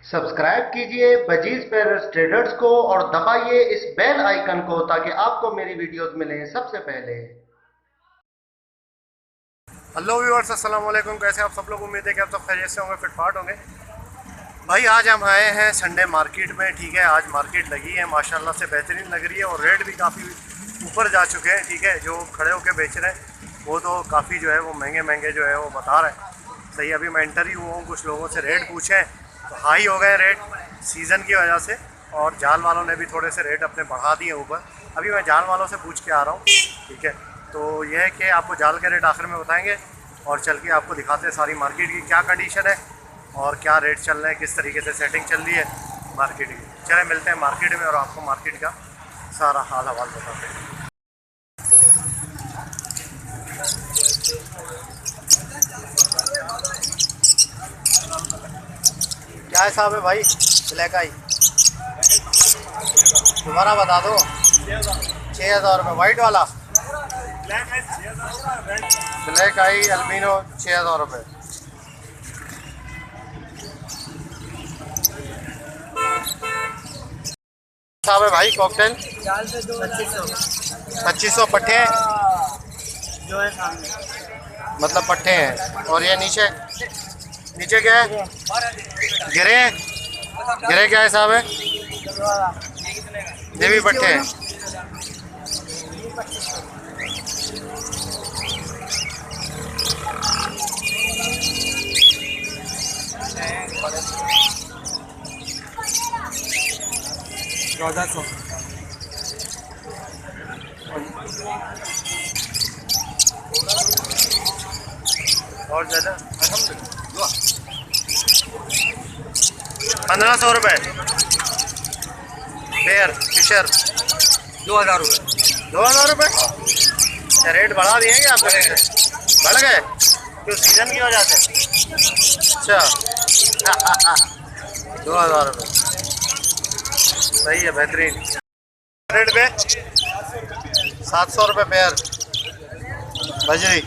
Subscribe कीजिए budgies पेरस traders को और दबाइए इस बेल आइकन को ताकि आपको मेरी वीडियोस मिलें सबसे पहले। हेलो व्यूअर्स, अस्सलाम वालेकुम। कैसे आप सब लोग? उम्मीद है कि आप सब खैरियत से होंगे, फिटफाट होंगे। भाई आज हम आए हैं संडे मार्केट में। ठीक है, आज मार्केट लगी है, माशाल्लाह से बेहतरीन लग रही है और रेट भी काफ़ी ऊपर जा चुके हैं। ठीक है, जो खड़े होकर बेच रहे हैं वो तो काफ़ी जो है वो महंगे महंगे जो है वो बता रहे हैं। सही, अभी मैं इंटर ही हुआ हूँ, कुछ लोगों से रेट पूछे तो हाई हो गए रेट सीज़न की वजह से, और जाल वालों ने भी थोड़े से रेट अपने बढ़ा दिए ऊपर। अभी मैं जाल वालों से पूछ के आ रहा हूँ। ठीक है, तो यह है कि आपको जाल के रेट आखिर में बताएंगे और चल के आपको दिखाते हैं सारी मार्केट की क्या कंडीशन है और क्या रेट चल रहे हैं, किस तरीके से सेटिंग चल रही है मार्केट की। चले मिलते हैं मार्केट में और आपको मार्केट का सारा हाल हवाल बताते हैं। क्या हिसाब है भाई ब्लैक आई? दोबारा बता दो। 6,000 रुपये वाइट वाला। ब्लैक आई अल्बिनो 6,000 रुपये। हिसाब है भाई कॉकटेल? 2500 पट्टे जो है सामने, मतलब पट्टे हैं। और ये नीचे नीचे क्या है? गिरे गिरे क्या हिसाब है? ये भी पट्टे हैं। और ज़्यादा 1,500 रुपये पेयर फिशर। 2,000 रुपये। 2,000 रुपये? अच्छा, रेट बढ़ा दिए क्या आपने? बढ़ गए क्यों? सीज़न की वजह से? अच्छा 2,000 रुपये सही है, बेहतरीन रेट पे। 700 रुपये पेयर बजरी।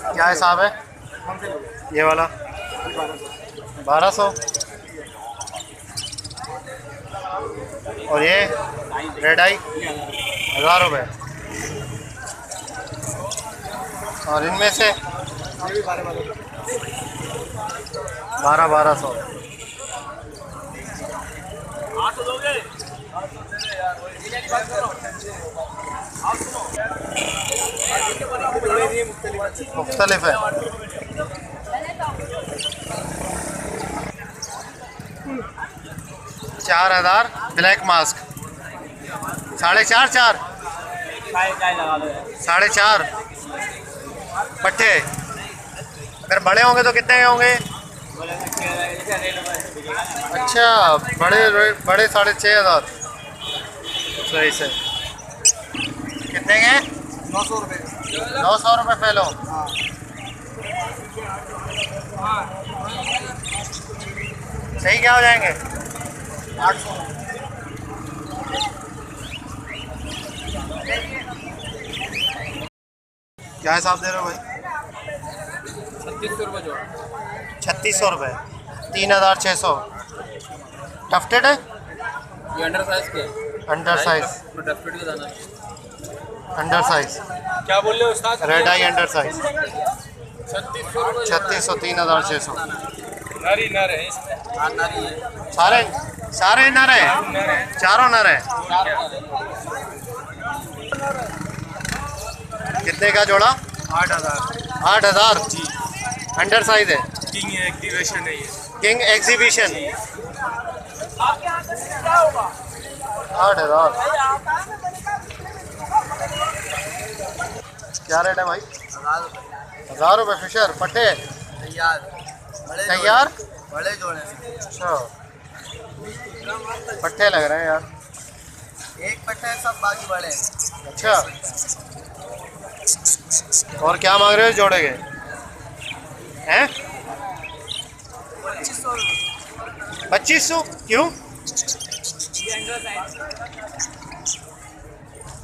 क्या हिसाब है ये वाला? 1,200। और ये रेड आई 1,000 रुपये। और इनमें से 1200। मुख्तलिफ है। 4,000 ब्लैक मास्क। 4.5 4.5 पट्टे। अगर बड़े होंगे तो कितने के होंगे? अच्छा, बड़े 6,500। सही से कितने के? 900 रुपये। 900 रुपये फैलो। सही क्या हो जाएंगे? 800। क्या हिसाब दे रहे हो भाई? 3600 रुपये जोड़ा। 3,600 रुपये। 3,600। टफ्टेड है? ये अंडर साइज के? Under size. टफ्टेड का दाना। अंडर साइज क्या बोल रहे हो उस्ताद? रेड आई अंडर साइज। 3600 3600 3,600। नारी नर है इसमें। हाँ नारी है। सारे सारे नर है? चारों नर है। कितने का जोड़ा? 8,000। 8,000 जी। अंडर साइज है। किंग एक्टिवेशन है ये। King exhibition. 8,000। क्या रेट है भाई? 1,000 रुपये फिशर पट्टे तैयार। तैयार। बड़े जोड़े। अच्छा, पट्टे लग रहे हैं यार। एक पट्टा है, सब बाकी बड़े। अच्छा, और क्या मांग रहे हो जोड़े के हैं? 2500 क्यों?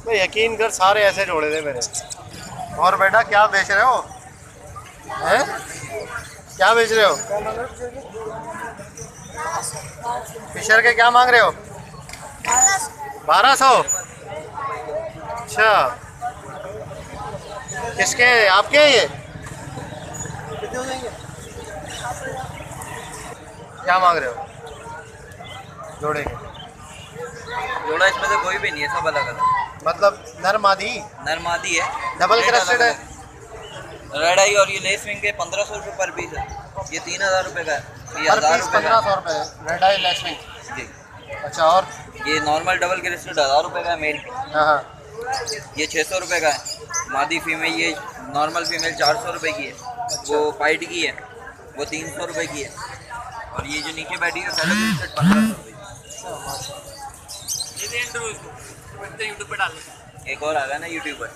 मैं यकीन कर सारे ऐसे जोड़े थे मेरे। और बेटा क्या बेच रहे हो? हैं? क्या बेच रहे हो? फिशर के क्या मांग रहे हो? 1200। अच्छा, किसके हैं? आपके हैं ये? क्या मांग रहे हो जोड़े के? जोड़ा इसमें से कोई भी नहीं है, सब अलग अलग। मतलब नर मादी? नर मादी है, डबल क्रेस्टेड है? रेड आई और ये लेस विंग के 1500 रुपये पर पीस है। ये 3000 रुपये का है, ये हर 1000 पीस रुपये का 1500 रुपये है। रेड आई लैशमिंग। है जी। अच्छा, और? ये नॉर्मल डबल क्रेस्टेड 1000 रुपये का है मेल। हाँ हाँ। ये 600 रुपये का है। मादी फीमेल, ये नॉर्मल फीमेल 400 रुपये की है। वो पाइट की है, वो 300 रुपये की है। और ये जो नीचे बैठी है सेलो क्रेस्टेड 1500 रुपये की। एक और आ गया ना यूट्यूब पर।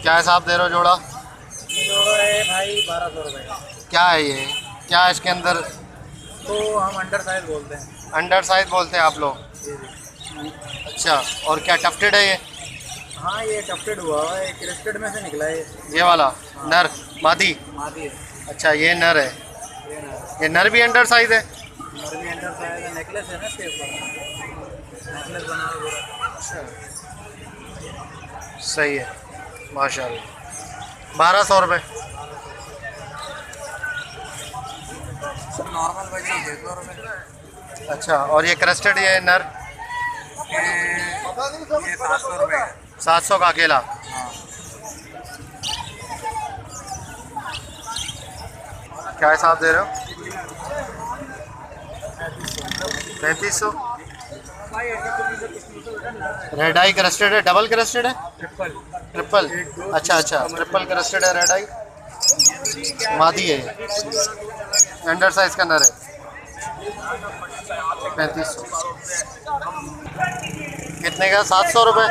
क्या हिसाब दे रहे हो जोड़ा? जोड़ा है भाई 1200 रुपये का। क्या है ये? क्या है इसके अंदर? तो हम अंडर साइज बोलते हैं। अंडर साइज बोलते हैं आप लोग? अच्छा, और क्या टफ्टेड है ये? हाँ, ये टफ्टेड हुआ है, क्रेस्टेड में से निकला है ये वाला नर मादी? मादी है। अच्छा, ये नर है। ये ना ये नर भी अंडर साइज है? नर भी अंडर साइज है। नेकलेस है ना इसके ऊपर, नेकलेस बना हुआ पूरा। अच्छा, सही है माशाल्लाह। 1200 रुपये। नॉर्मल बच्चे 600 रुपये। अच्छा, और ये क्रेस्टेड ये नर? ये 700 रुपये का। 700 का अकेला? क्या हिसाब दे रहे हो? 3500। रेड आई क्रेस्टेड है? डबल क्रेस्टेड है? ट्रिपल? अच्छा अच्छा, ट्रिपल क्रेस्टेड है रेड आई। मादी है ये, अंडर साइज का नर है। 3500। कितने का? 700 रुपये।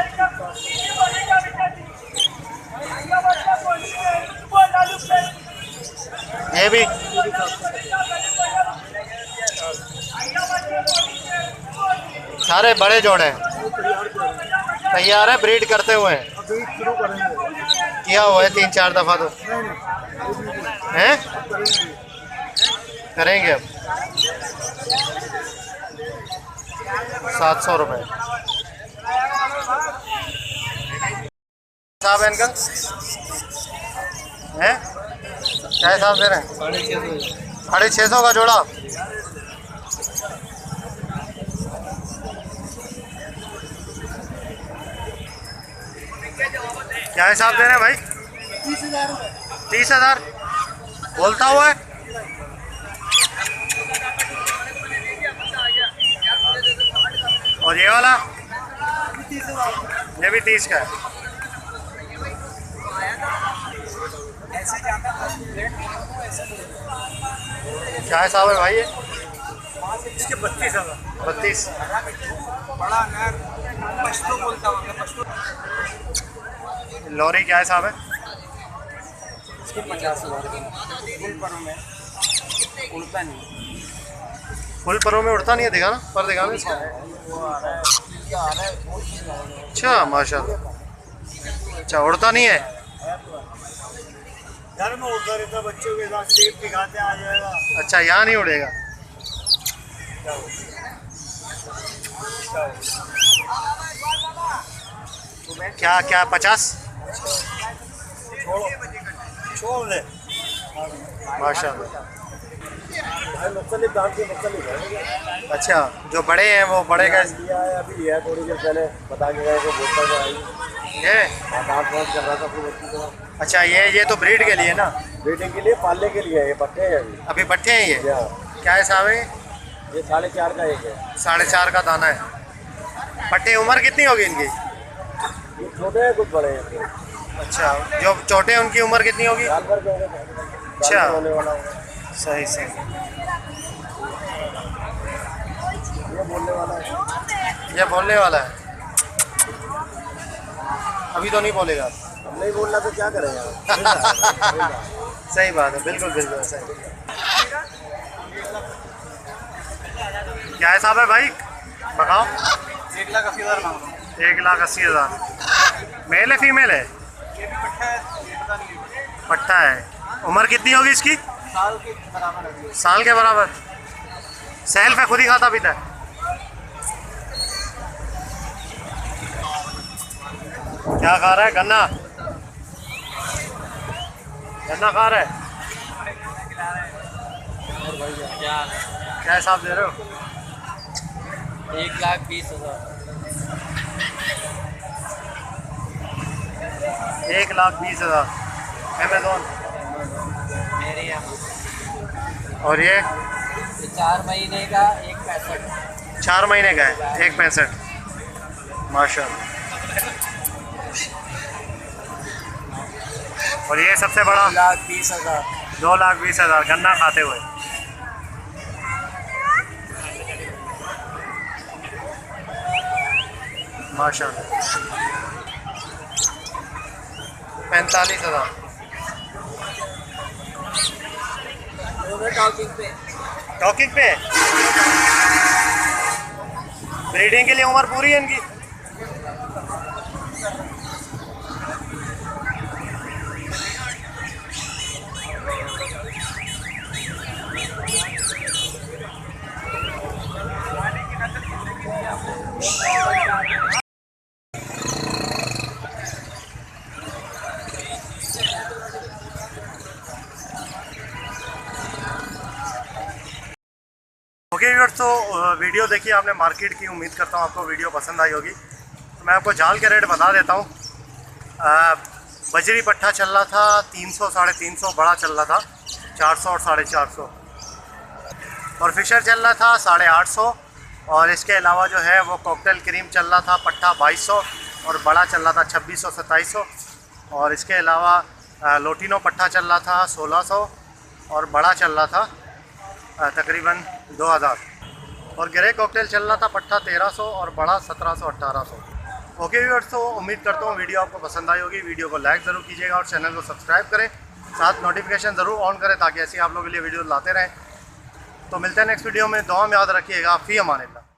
ये भी? सारे बड़े जोड़े हैं, तैयार है, ब्रीड करते हुए हैं। किया हुआ है 3-4 दफ़ा तो हैं, करेंगे अब। 700 रुपये साहब है इनका? हैं क्या हिसाब दे रहे हैं? 650 का जोड़ा। क्या हिसाब दे रहे हैं भाई? 30,000 बोलता हुआ है। और ये वाला? ये भी 30 का है। क्या हिसाब है भाई ये? इसके 32,000। 32। बड़ा नर पश्तो बोलता हूँ, पश्तो। लॉरी क्या हिसाब है? इसके 50,000 फुल परों में उड़ता नहीं। फुल परों में उड़ता नहीं है? दिखाना पर, दिखाना। वो आ रहा है, ये आ रहा है। अच्छा माशाल्लाह। अच्छा, उड़ता नहीं है? घर में उड़ता रहता, बच्चों के साथ सेब दिखाते आ जाएगा। अच्छा, यहाँ नहीं उड़ेगा? क्या क्या 50? छोड़ दे माशाल्लाह। भाई, मुख्तलिफ दाम के मुख्तलिफ है। अच्छा, जो बड़े हैं वो बड़े का लिया है, अभी लिया है थोड़ी देर पहले, बता के गए को बोलता था आई। ये? दाम फोन कर रहा था अपनी बच्ची को। अच्छा, ये तो ब्रीड के लिए ना? बेटे के लिए, पालने के लिए। ये पट्टे हैं अभी। अभी पट्टे हैं ये? क्या हिसाब है? ये 4.5 का एक है। 4.5 का दाना है। पट्टे उम्र कितनी होगी इनकी? ये छोटे हैं, कुछ बड़े हैं। अच्छा, जो छोटे हैं उनकी उम्र कितनी होगी? साल भर के होंगे। अच्छा। होने वाला होगा। सही सही। ये बोलने वाला है। ये बोलने वाला है? अभी तो नहीं बोलेगा। अब नहीं बोलना तो क्या करेगा? सही बात है, बिल्कुल बिल्कुल सही। क्या हिसाब है भाई, बताओ। 1,80,000 मांग रहा हूँ। 1,80,000। मेल है फीमेल है? ये भी पट्टा है, ये पता नहीं है। पट्टा है। उम्र कितनी होगी इसकी? साल के बराबर है। साल के बराबर। सेल्फ है, खुद ही खाता पीता है? क्या खा रहा है? गन्ना, गन्ना खा रहा है। क्या हिसाब दे रहे हो? 1,20,000। 1,20,000 अमेज़ॉन। मेरे यहाँ और ये 4 महीने का 1,65,000। 4 महीने का है, 1,65,000। माशाल्लाह। और ये सबसे बड़ा 2,20,000। 2,20,000 गन्ना खाते हुए। माशाल्लाह। 45,000। टॉकिंग पे। टॉकिंग पे ब्रीडिंग के लिए उम्र पूरी है इनकी? ओके व्यूअर्स, तो वीडियो देखिए आपने मार्केट की। उम्मीद करता हूँ आपको वीडियो पसंद आई होगी। तो मैं आपको जाल के रेट बता देता हूँ। बजरी पट्टा चल रहा था 300 साढ़े 300, बड़ा चल रहा था 400 और 450, और फिशर चल रहा था 850। और इसके अलावा जो है वो कॉकटेल क्रीम चल रहा था पट्टा 2200, और बड़ा चल रहा था 2600 2700। और इसके अलावा लोटिनो पट्टा चल रहा था 1600, और बड़ा चल रहा था तकरीबन 2000। और ग्रे कॉकटेल चल रहा था पट्टा 1300 और बड़ा 1700 1800। ओके व्यूअर्स, तो उम्मीद करता हूँ वीडियो आपको पसंद आई होगी। वीडियो को लाइक ज़रूर कीजिएगा और चैनल को सब्सक्राइब करें, साथ नोटिफिकेशन ज़रूर ऑन करें ताकि ऐसे आप लोगों के लिए वीडियो लाते रहें। तो मिलते हैं नेक्स्ट वीडियो में। दुआ में याद रखिएगा। फ़ी अमान अल्लाह।